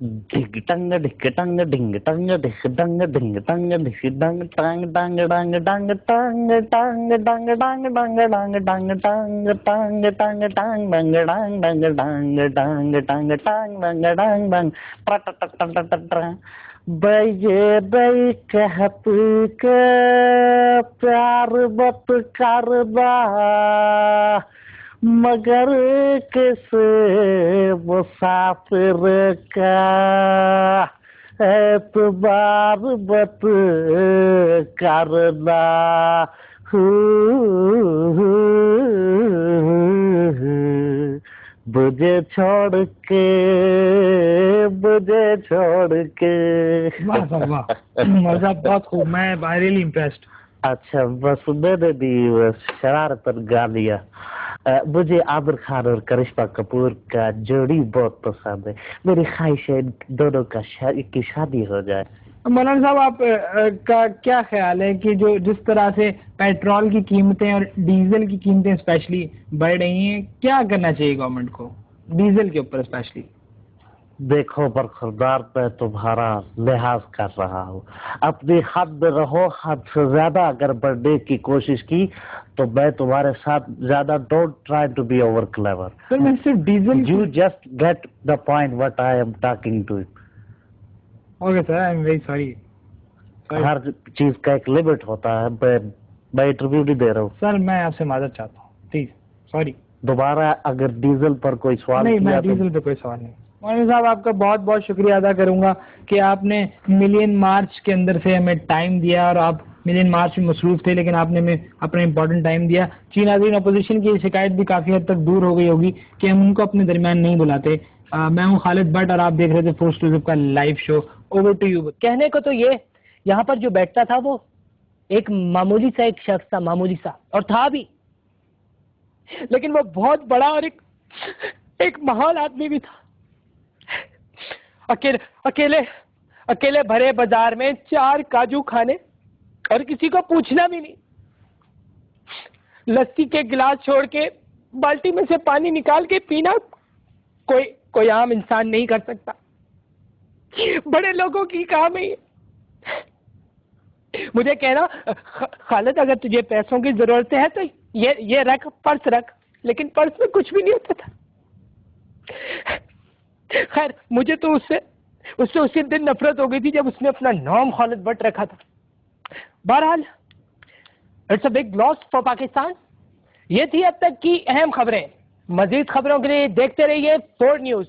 ڈھگ ٹنگ ڈھگ ٹنگ ڈھنگ ٹنگ ڈھگ ٹنگ ڈھنگ ٹنگ ڈھگ ڈنگ ٹنگ ڈنگ ڈنگ ڈنگ ٹنگ ٹنگ ڈنگ ڈنگ ڈنگ ڈنگ ڈنگ ٹنگ ٹنگ ٹنگ ٹنگ ڈنگ ڈنگ ڈنگ ڈنگ ڈنگ ٹنگ ٹنگ ڈنگ ڈنگ ڈنگ ٹر بھائی بھائی کہتی کہ پیار مت کرنا مگر کس مسافر کا اعتبار مت کرنا مجھے چھوڑ کے واہ واہ مزہ بہت خوب. میں ریئلی امپریسڈ. اچھا بس میں نے بھی شرارت پر گا لیا. مجھے عامر خان اور کرشمہ کپور کا جوڑی بہت پسند ہے. میری خواہش ہے ان دونوں کی شادی ہو جائے. مولانا صاحب آپ کا کیا خیال ہے کہ جو جس طرح سے پیٹرول کی قیمتیں اور ڈیزل کی قیمتیں اسپیشلی بڑھ رہی ہیں, کیا کرنا چاہیے گورنمنٹ کو ڈیزل کے اوپر اسپیشلی؟ دیکھو برخوردار میں تمہارا لحاظ کر رہا ہوں, اپنی حد میں رہو. حد سے زیادہ اگر بڑھنے کی کوشش کی تو میں تمہارے ساتھ زیادہ. Don't try to be over clever. Sir میں صرف ڈیزل you just get the point what I am talking to. Okay sir, I am very sorry. ہر چیز کا ایک لمٹ ہوتا ہے. میں انٹرویو نہیں دے رہا ہوں سر, میں آپ سے معذرت چاہتا ہوں پلیز. سوری. دوبارہ اگر ڈیزل پر کوئی سوال نہیں, میں کیا ڈیزل پہ کوئی سوال نہیں. مولانا صاحب آپ کا بہت بہت شکریہ ادا کروں گا کہ آپ نے ملین مارچ کے اندر سے ہمیں ٹائم دیا, اور آپ ملین مارچ میں مصروف تھے لیکن آپ نے ہمیں اپنا امپورٹنٹ ٹائم دیا. چین ناظرین, اپوزیشن کی شکایت بھی کافی حد تک دور ہو گئی ہوگی کہ ہم ان کو اپنے درمیان نہیں بلاتے. میں ہوں خالد بٹ اور آپ دیکھ رہے تھے فورس ٹوزپ کا live show. Over to you. کہنے کو تو یہ یہاں پر جو بیٹھتا تھا وہ ایک معمولی سا ایک شخص تھا, معمولی سا, اور تھا بھی, لیکن وہ بہت بڑا اور ایک مہان آدمی بھی تھا. اکیلے بھرے بازار میں 4 کاجو کھانے اور کسی کو پوچھنا بھی نہیں. لسی کے گلاس چھوڑ کے بالٹی میں سے پانی نکال کے پینا کوئی عام انسان نہیں کر سکتا. بڑے لوگوں کی کام ہے یہ. مجھے کہنا, خالد اگر تجھے پیسوں کی ضرورت ہے تو یہ رکھ, پرس رکھ. لیکن پرس میں کچھ بھی نہیں ہوتا تھا. خیر, مجھے تو اس سے اسی دن نفرت ہو گئی تھی جب اس نے اپنا نام خالد بٹ رکھا تھا. بہرحال it's a big loss for Pakistan. یہ تھی اب تک کی اہم خبریں. مزید خبروں کے لیے دیکھتے رہیے 4 نیوز.